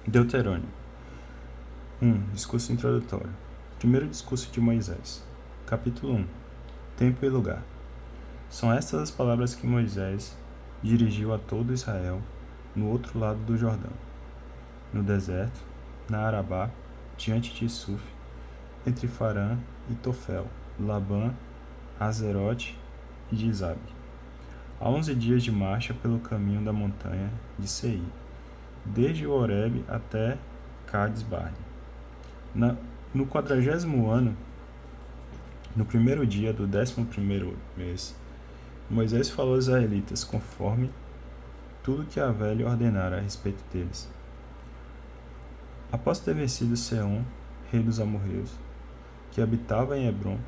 Deuterônio 1. Discurso introdutório. Primeiro discurso de Moisés. Capítulo 1. Tempo e lugar. São estas as palavras que Moisés dirigiu a todo Israel no outro lado do Jordão, no deserto, na Arabá, diante de Suf, entre Farã e Tofel, Labã, Azerote e de Zabe, a 11 dias de marcha pelo caminho da montanha de Seir, desde o Horebe até Cades-Barne. No 40º ano, no primeiro dia do 11º mês, Moisés falou aos israelitas conforme tudo que Yahvé lhe ordenara a respeito deles. Após ter vencido Seom, rei dos amorreus, que habitava em Hebron,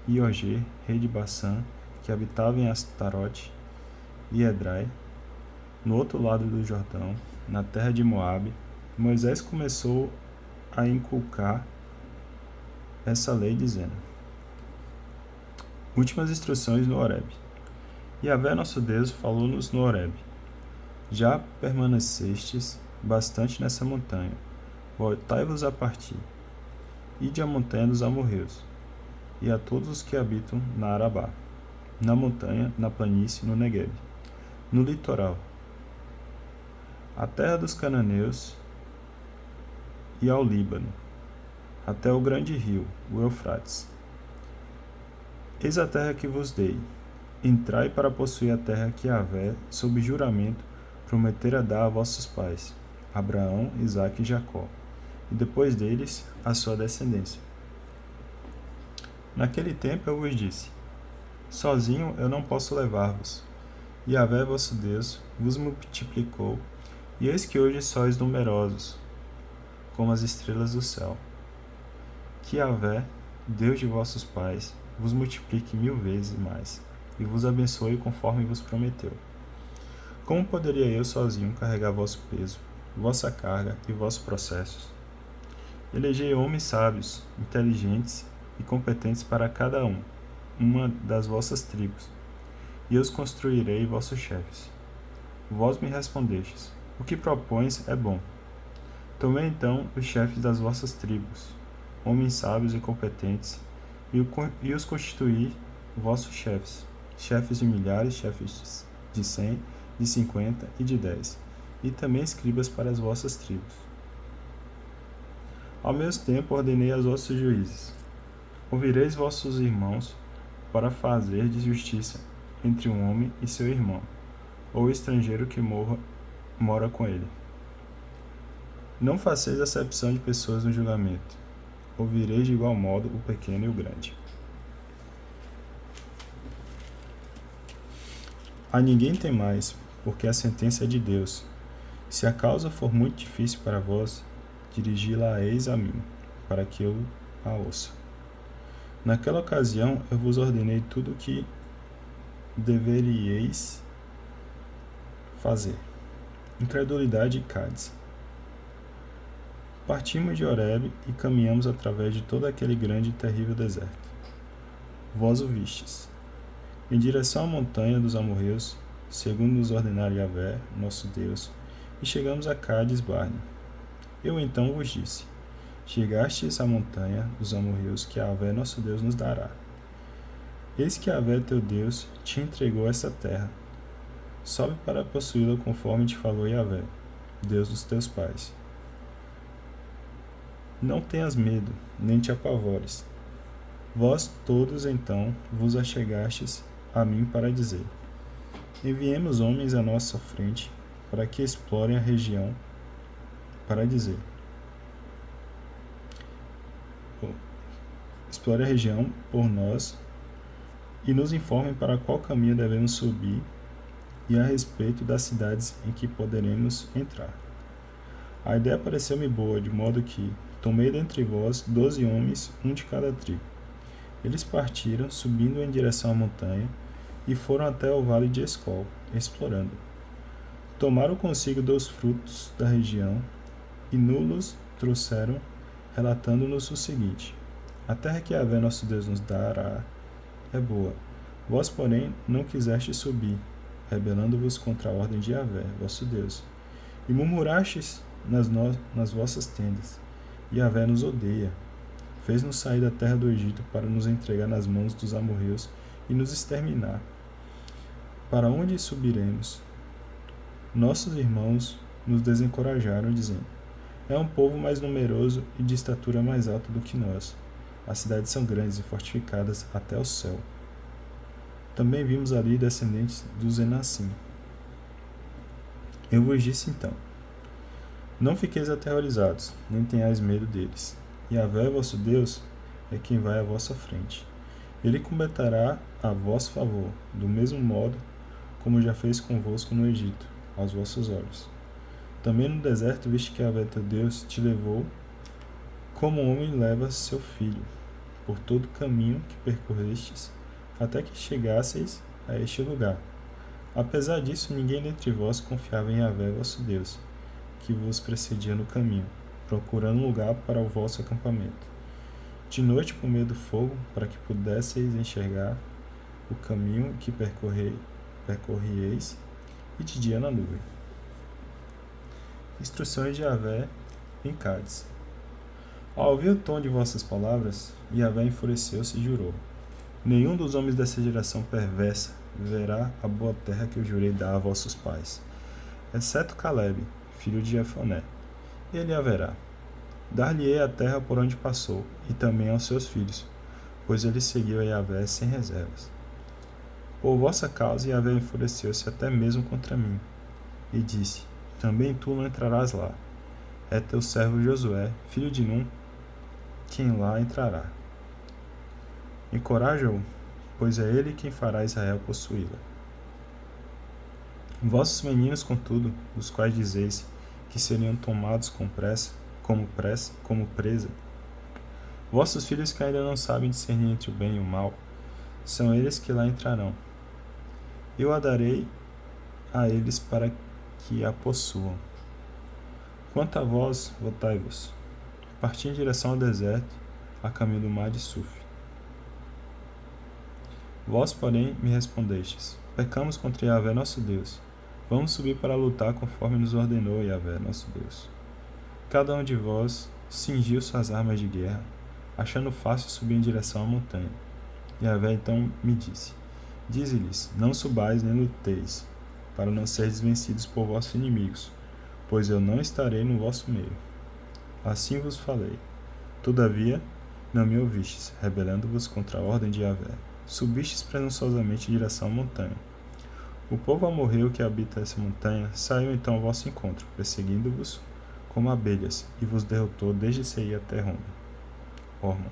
e Ogê, rei de Bassã, que habitava em Astarote, e Edrai, no outro lado do Jordão, na terra de Moabe, Moisés começou a inculcar essa lei, dizendo: Últimas instruções no Horebe. Yahvé nosso Deus falou-nos no Horebe: Já permanecestes bastante nessa montanha, voltai-vos a partir. Ide à montanha dos amorreus, e a todos os que habitam na Arabá, na montanha, na planície, no Negueb, no litoral, a terra dos cananeus e ao Líbano, até o grande rio, o Eufrates. Eis a terra que vos dei. Entrai para possuir a terra que Yahvé, sob juramento, prometera dar a vossos pais, Abraão, Isaque e Jacó, e depois deles a sua descendência. Naquele tempo eu vos disse: Sozinho eu não posso levar-vos. Yahvé vosso Deus vos multiplicou, e eis que hoje sois numerosos, como as estrelas do céu. Que Yahvé, Deus de vossos pais, vos multiplique 1000 vezes mais, e vos abençoe conforme vos prometeu. Como poderia eu sozinho carregar vosso peso, vossa carga e vossos processos? Elegei homens sábios, inteligentes e competentes para cada uma das vossas tribos, e eu os construirei vossos chefes. Vós me respondestes: O que propões é bom. Tomei então os chefes das vossas tribos, homens sábios e competentes, e os constituí vossos chefes, chefes de milhares, chefes de 100, de 50 e de 10, e também escribas para as vossas tribos. Ao mesmo tempo ordenei aos vossos juízes: Ouvireis vossos irmãos para fazer de justiça entre um homem e seu irmão, ou estrangeiro que mora com ele. Não faceis acepção de pessoas no julgamento. Ouvireis de igual modo o pequeno e o grande. A ninguém temais, porque a sentença é de Deus. Se a causa for muito difícil para vós, dirigi-la-eis a mim, para que eu a ouça. Naquela ocasião eu vos ordenei tudo o que deveríeis fazer. Incredulidade e Cádiz. Partimos de Horebe e caminhamos através de todo aquele grande e terrível deserto. Vós o vistes. Em direção à montanha dos amorreus, segundo nos ordenara Yahvé, nosso Deus, e chegamos a Cades-Barne. Eu então vos disse: Chegastes à montanha dos amorreus que Yahvé, nosso Deus, nos dará. Eis que Yahvé, teu Deus, te entregou essa terra. Sobe para possuí-la conforme te falou Yahvé, Deus dos teus pais. Não tenhas medo, nem te apavores. Vós todos então vos achegastes a mim para dizer: Enviemos homens à nossa frente para que explorem a região, para dizer: Explore a região por nós e nos informem para qual caminho devemos subir e a respeito das cidades em que poderemos entrar. A ideia pareceu-me boa, de modo que tomei dentre vós 12 homens, um de cada tribo. Eles partiram, subindo em direção à montanha, e foram até o vale de Escol, explorando. Tomaram consigo dos frutos da região, e nulos trouxeram, relatando-nos o seguinte: A terra que Yahvé nosso Deus nos dará é boa. Vós, porém, não quisestes subir, rebelando-vos contra a ordem de Yahvé, vosso Deus, e murmurastes nas vossas tendas. Yahvé nos odeia. Fez-nos sair da terra do Egito para nos entregar nas mãos dos amorreus e nos exterminar. Para onde subiremos? Nossos irmãos nos desencorajaram, dizendo: é um povo mais numeroso e de estatura mais alta do que nós. As cidades são grandes e fortificadas até o céu. Também vimos ali descendentes dos Enassim. Eu vos disse então: não fiqueis aterrorizados, nem tenhais medo deles. Yahvé, vosso Deus, é quem vai à vossa frente. Ele combaterá a vosso favor, do mesmo modo como já fez convosco no Egito, aos vossos olhos. Também no deserto viste que Yahvé teu Deus te levou como um homem leva seu filho, por todo o caminho que percorrestes, até que chegasseis a este lugar. Apesar disso, ninguém dentre vós confiava em Yahvé vosso Deus, que vos precedia no caminho, procurando um lugar para o vosso acampamento. De noite por meio do fogo, para que pudesseis enxergar o caminho que percorrieis, e de dia na nuvem. Instruções de Yahvé em Cádiz. Ao ouvir o tom de vossas palavras, Yahvé enfureceu-se e jurou: nenhum dos homens dessa geração perversa verá a boa terra que eu jurei dar a vossos pais, exceto Caleb, filho de Jefoné. Ele a verá. Dar-lhe-ei a terra por onde passou, e também aos seus filhos, pois ele seguiu a Yahvé sem reservas. Por vossa causa, Yahvé enfureceu-se até mesmo contra mim, e disse: também tu não entrarás lá. É teu servo Josué, filho de Num, quem lá entrará. Encoraja-o, pois é ele quem fará Israel possuí-la. Vossos meninos, contudo, os quais dizeis que seriam tomados como presa, vossos filhos que ainda não sabem discernir entre o bem e o mal, são eles que lá entrarão. Eu a darei a eles para que a possuam. Quanto a vós, voltai-vos, parti em direção ao deserto, a caminho do mar de Suf. Vós, porém, me respondestes: pecamos contra Yahvé nosso Deus. Vamos subir para lutar conforme nos ordenou Yahvé nosso Deus. Cada um de vós cingiu suas armas de guerra, achando fácil subir em direção à montanha. Yahvé então me disse: dize-lhes: não subais nem luteis, para não seres vencidos por vossos inimigos, pois eu não estarei no vosso meio. Assim vos falei. Todavia, não me ouvistes, rebelando-vos contra a ordem de Yahvé. Subistes presunçosamente em direção à montanha. O povo amorreu que habita essa montanha saiu então ao vosso encontro, perseguindo-vos como abelhas, e vos derrotou desde Seir até Hormon.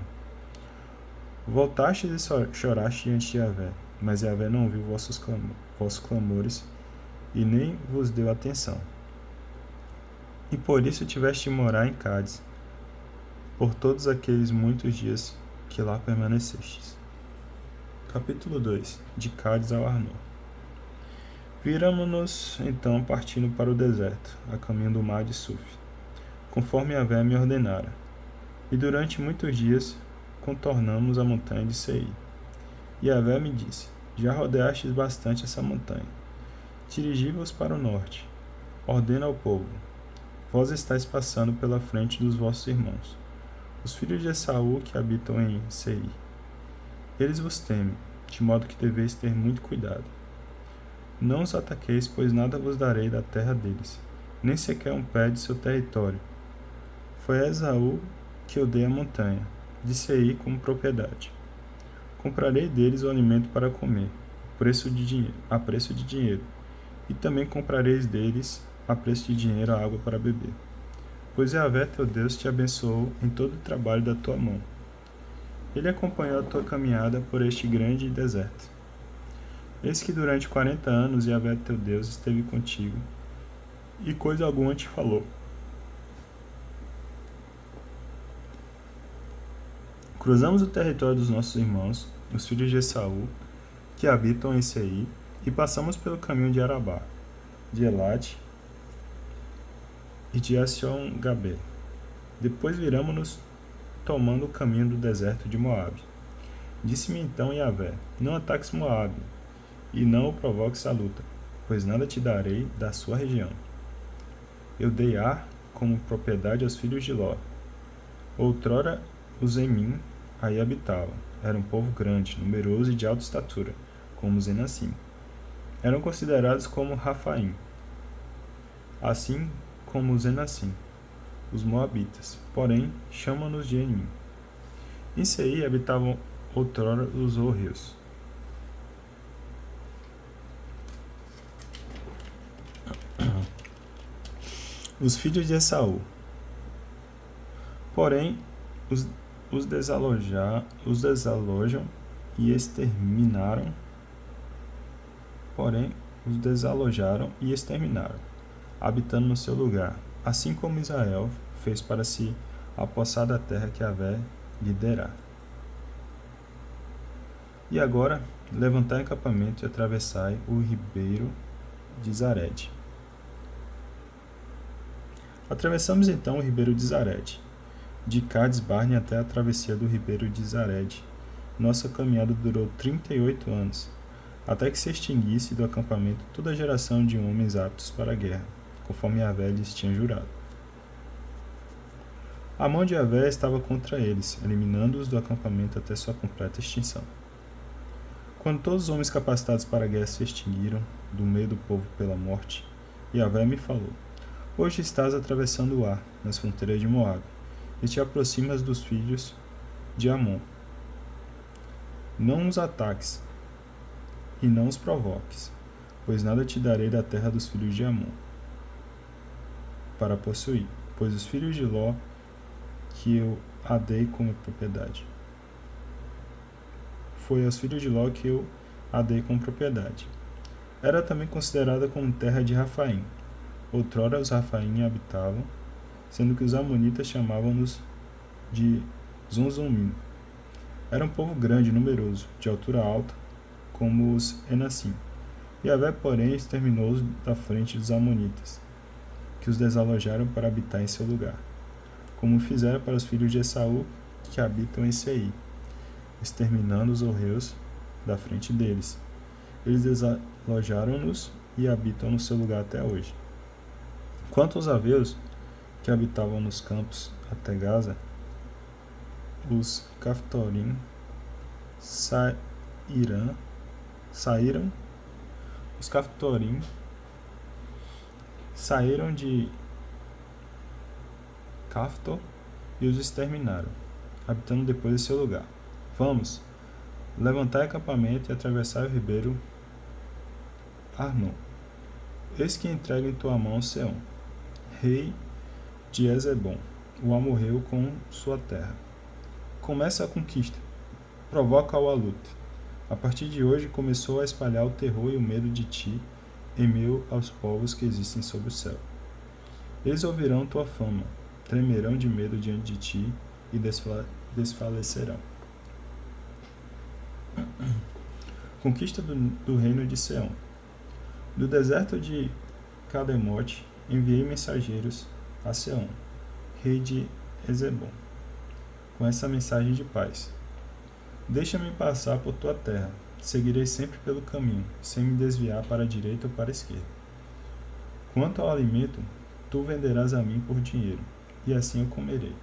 Voltastes e choraste diante de Yahvé, mas Yahvé não ouviu vossos clamores e nem vos deu atenção. E por isso tiveste de morar em Cádiz, por todos aqueles muitos dias que lá permanecestes. Capítulo 2. De Cádiz ao Arnô. Viramo-nos então partindo para o deserto, a caminho do mar de Suf, conforme Yahvé me ordenara. E durante muitos dias contornamos a montanha de Seir. E Yahvé me disse: já rodeastes bastante essa montanha. Dirigi-vos para o norte. Ordena ao povo: vós estáis passando pela frente dos vossos irmãos, os filhos de Esaú que habitam em Seir. Eles vos temem, de modo que deveis ter muito cuidado. Não os ataqueis, pois nada vos darei da terra deles, nem sequer um pé de seu território. Foi a Esaú que eu dei a montanha, de Seir como propriedade. Comprarei deles o alimento para comer, a preço de dinheiro, e também comprareis deles a preço de dinheiro a água para beber. Pois Yahvé teu Deus te abençoou em todo o trabalho da tua mão. Ele acompanhou a tua caminhada por este grande deserto. Eis que durante 40 anos Yahvé teu Deus esteve contigo, e coisa alguma te falou. Cruzamos o território dos nossos irmãos, os filhos de Esaú, que habitam em Seir, e passamos pelo caminho de Arabá, de Elate e de Acion-Gabé. Depois viramo-nos tomando o caminho do deserto de Moabe. Disse-me então Yahvé: não ataques Moabe, e não o provoques à luta, pois nada te darei da sua região. Eu dei Ar como propriedade aos filhos de Ló. Outrora os Emim aí habitavam. Era um povo grande, numeroso e de alta estatura, como os Enassim. Eram considerados como Rafaim, assim como os Enassim, os Moabitas, porém chamam-nos de Emim. Em Seir habitavam outrora os hórreus. Os filhos de Esaú. Porém, os desalojam e exterminaram. Habitando no seu lugar, assim como Israel fez para se apossar da terra que Yahvé lhe derá. E agora, levantai acampamento e atravessai o ribeiro de Zared. Atravessamos então o ribeiro de Zared, de Cades Barne até a travessia do ribeiro de Zared. Nossa caminhada durou 38 anos, até que se extinguisse do acampamento toda a geração de homens aptos para a guerra, conforme Yahvé lhes tinha jurado. A mão de Yahvé estava contra eles, eliminando-os do acampamento até sua completa extinção. Quando todos os homens capacitados para a guerra se extinguiram do meio do povo pela morte, Yahvé me falou: Hoje estás atravessando o Ar, nas fronteiras de Moabe, e te aproximas dos filhos de Amon. Não os ataques, e não os provoques, pois nada te darei da terra dos filhos de Amon, para possuir, pois os filhos de Ló, que eu a dei como propriedade. Foi aos filhos de Ló que eu a dei como propriedade. Era também considerada como terra de Rafaim. Outrora os Rafaim habitavam, sendo que os amonitas chamavam-nos de Zonzumim. Era um povo grande e numeroso, de altura alta, como os Enassim. Yahvé, porém, exterminou-os da frente dos amonitas, que os desalojaram para habitar em seu lugar, como fizeram para os filhos de Esaú, que habitam em Seir, exterminando os hórreus da frente deles. Eles desalojaram-nos e habitam no seu lugar até hoje. Quanto aos aveus, que habitavam nos campos até Gaza, os Caftorim saíram de Caftor e os exterminaram, habitando depois em seu lugar. Vamos, levantai acampamento e atravessai o ribeiro Arnon. Eis que entrego em tua mão Seom, rei de Ezebom, o amorreu com sua terra. Começa a conquista, provoca-o à luta. A partir de hoje começou a espalhar o terror e o medo de ti em meio aos povos que existem sob o céu. Eles ouvirão tua fama, tremerão de medo diante de ti e desfalecerão. Conquista do reino de Seom. Do deserto de Cademote enviei mensageiros a Seom, rei de Ezebom, com essa mensagem de paz: Deixa-me passar por tua terra, seguirei sempre pelo caminho, sem me desviar para a direita ou para a esquerda. Quanto ao alimento, tu venderás a mim por dinheiro, e assim eu comerei,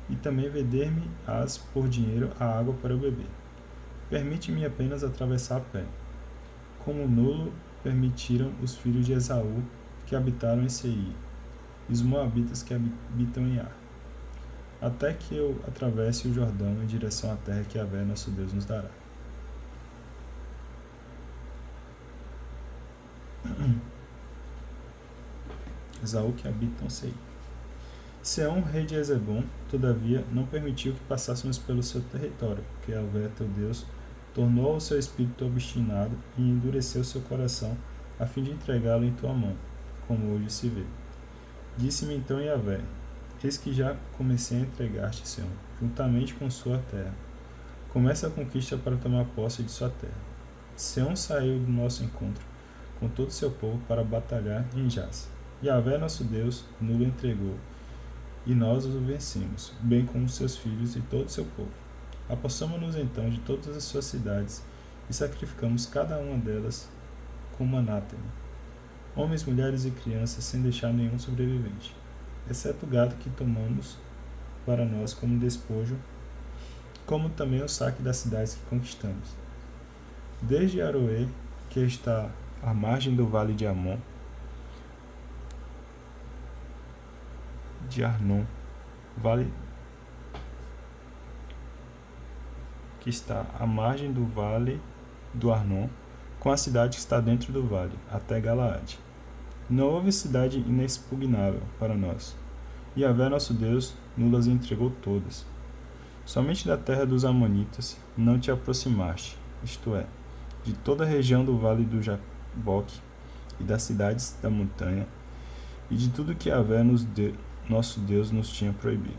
e também vender-me-ás por dinheiro a água para eu beber. Permite-me apenas atravessar a pé, como nulo permitiram os filhos de Esaú que habitaram em Seir, e os moabitas que habitam em Ar, até que eu atravesse o Jordão em direção à terra que Yahvé nosso Deus nos dará. Esaú que habita em Seir. Seom, rei de Ezebom, todavia, não permitiu que passássemos pelo seu território, porque Yahvé, teu Deus, tornou o seu espírito obstinado e endureceu seu coração, a fim de entregá-lo em tua mão, como hoje se vê. Disse-me então Yahvé: Eis que já comecei a entregar-te, Seom, juntamente com sua terra. Começa a conquista para tomar posse de sua terra. Seom saiu do nosso encontro, com todo o seu povo, para batalhar em Jaz. Yahvé, nosso Deus, nos entregou, e nós o vencemos, bem como seus filhos e todo o seu povo. Apossamo-nos então de todas as suas cidades e sacrificamos cada uma delas como anátema, homens, mulheres e crianças, sem deixar nenhum sobrevivente. exceto o gado que tomamos para nós como despojo, como também o saque das cidades que conquistamos. Desde Aroê, que está à margem do vale de Amon, de Arnon, vale que está à margem do vale do Arnon, com a cidade que está dentro do vale, até Galaade. Não houve cidade inexpugnável para nós. Yahvé nosso Deus nos entregou todas. Somente da terra dos Amonitas não te aproximaste, isto é, de toda a região do vale do Jaboque e das cidades da montanha, e de tudo que Yahvé nosso Deus nos tinha proibido.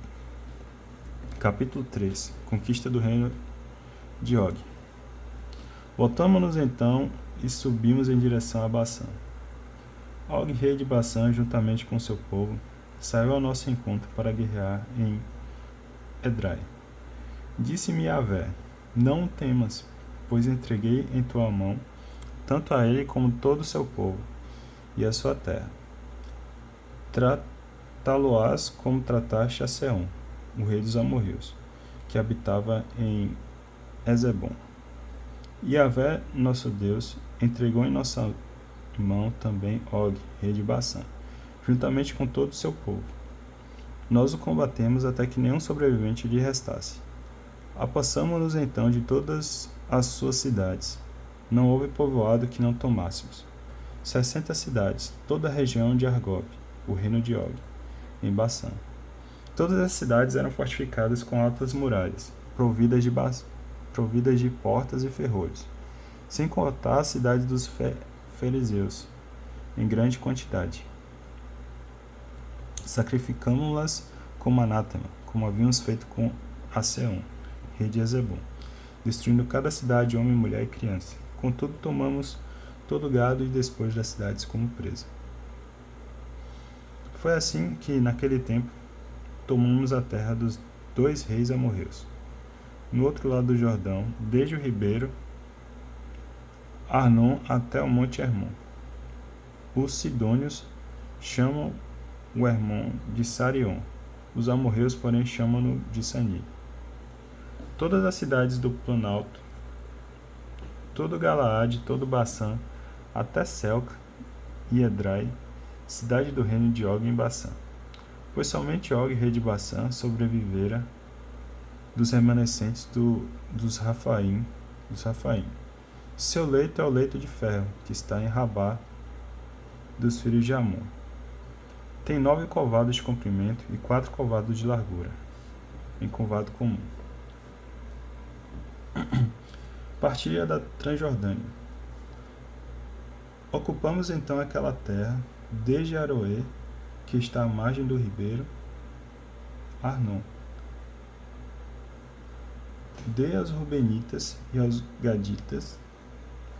Capítulo 3. Conquista do reino de Og. Voltamo-nos então e subimos em direção a Bassã. Og, rei de Bassã, juntamente com seu povo, saiu ao nosso encontro para guerrear em Edrai. Disse-me Yahvé: não temas, pois entreguei em tua mão tanto a ele como todo o seu povo e a sua terra. Tratá-lo-ás como trataste a Seom, o rei dos amorreus, que habitava em Ezebom. Yahvé, nosso Deus, entregou em nossa mão também Og, rei de Bassã, juntamente com todo o seu povo. Nós o combatemos até que nenhum sobrevivente lhe restasse. Apossamo-nos então de todas as suas cidades. Não houve povoado que não tomássemos. 60 cidades, toda a região de Argob, o reino de Og, em Bassã. Todas as cidades eram fortificadas com altas muralhas, providas de portas e ferrolhos, sem contar as cidades dos fariseus, em grande quantidade. Sacrificamos-las como anátema, como havíamos feito com Seom, rei de Ezebom, destruindo cada cidade, homem, mulher e criança. Contudo, tomamos todo o gado e despojos das cidades como presa. Foi assim que, naquele tempo, tomamos a terra dos 2 reis amorreus, no outro lado do Jordão, desde o ribeiro Arnon até o monte Hermon. Os sidônios chamam o Hermon de Sarion, os amorreus, porém, chamam-no de Sani. Todas as cidades do Planalto, todo Galaade, todo Bassã, até Selca e Edrai, cidade do reino de Og em Bassã. Pois somente Og, rei de Bassã, sobrevivera dos remanescentes dos Rafaim. Seu leito é o leito de ferro, que está em Rabá dos filhos de Amon. Tem 9 covados de comprimento e 4 covados de largura, em covado comum. Partilha da Transjordânia. Ocupamos então aquela terra, desde Aroê, que está à margem do ribeiro Arnon. Dei aos Rubenitas e aos Gaditas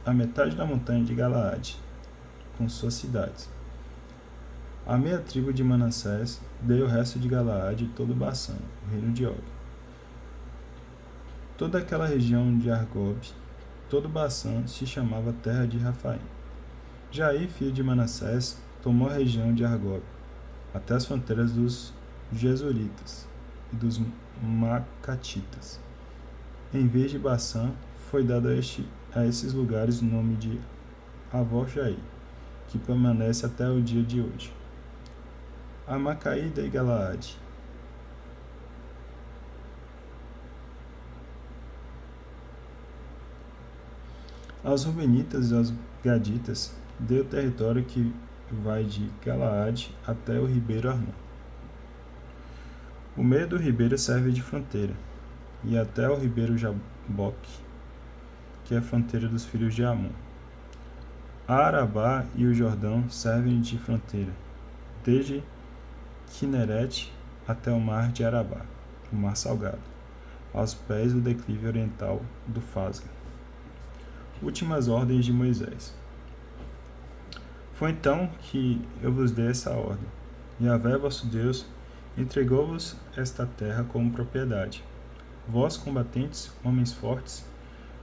a metade da montanha de Galaade, com suas cidades. A meia tribo de Manassés dei o resto de Galaade e todo o Bassã, o reino de Og. Toda aquela região de Argob, todo Bassã, se chamava terra de Rafaim. Jair, filho de Manassés, tomou a região de Argob, até as fronteiras dos Jesuritas e dos Macatitas. Em vez de Bassã, foi dado a esses lugares o nome de Avó-Jair, que permanece até o dia de hoje. A Macaída e Galaade. Aos Rubenitas e aos Gaditas deu o território que vai de Galaade até o ribeiro Arnon. O meio do ribeiro serve de fronteira, e até o ribeiro Jaboque, que é a fronteira dos filhos de Amon. A Arabá e o Jordão servem de fronteira, desde Quinerete até o mar de Arabá, o mar salgado, aos pés do declive oriental do Fasga. Últimas ordens de Moisés. Foi então que eu vos dei essa ordem. Yahvé, vosso Deus, entregou-vos esta terra como propriedade. Vós, combatentes, homens fortes,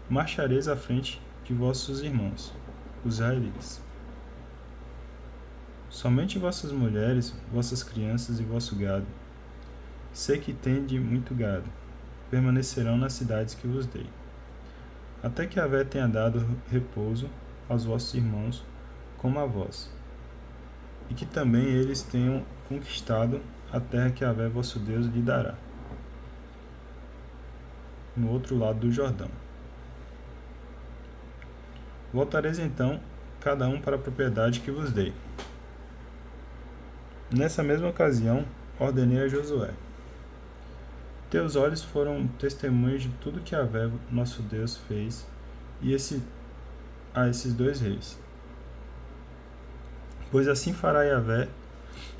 marchareis à frente de vossos irmãos, os israelitas. Somente vossas mulheres, vossas crianças e vosso gado, sei que tende muito gado, permanecerão nas cidades que vos dei, até que Yahvé tenha dado repouso aos vossos irmãos como a vós, e que também eles tenham conquistado a terra que Yahvé vosso Deus lhe dará, no outro lado do Jordão. Voltareis então, cada um para a propriedade que vos dei. Nessa mesma ocasião, ordenei a Josué: Teus olhos foram testemunhas de tudo que Yahvé, nosso Deus, fez a esses dois reis. Pois assim fará Yahvé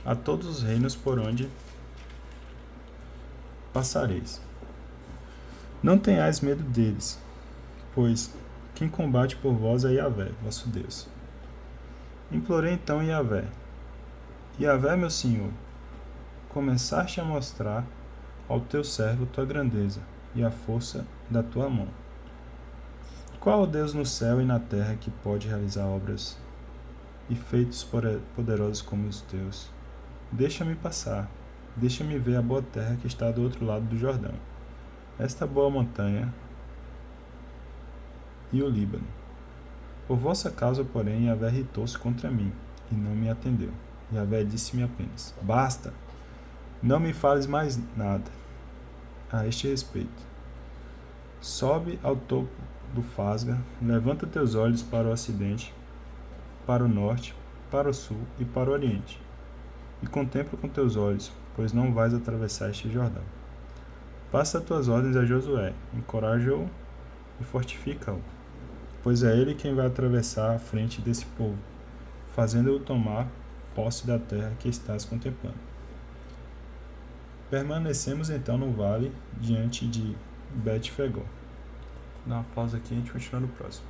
a todos os reinos por onde passareis. Não tenhais medo deles, pois quem combate por vós é Yahvé, vosso Deus. Implorei então Yahvé: Yahvé, meu Senhor, começaste a mostrar ao teu servo tua grandeza e a força da tua mão. Qual Deus no céu e na terra que pode realizar obras e feitos poderosos como os teus? Deixa-me passar, deixa-me ver a boa terra que está do outro lado do Jordão, esta boa montanha e o Líbano. Por vossa causa, porém, Yahvé irritou-se contra mim e não me atendeu. Yahvé disse-me apenas: Basta, não me fales mais nada a este respeito. Sobe ao topo do Fasga, levanta teus olhos para o ocidente, para o norte, para o sul e para o oriente, e contempla com teus olhos, pois não vais atravessar este Jordão. Passa tuas ordens a Josué, encoraja-o e fortifica-o, pois é ele quem vai atravessar a frente desse povo, fazendo-o tomar posse da terra que estás contemplando. Permanecemos então no vale, diante de Bet-Fegó. Dá uma pausa aqui e a gente continua no próximo.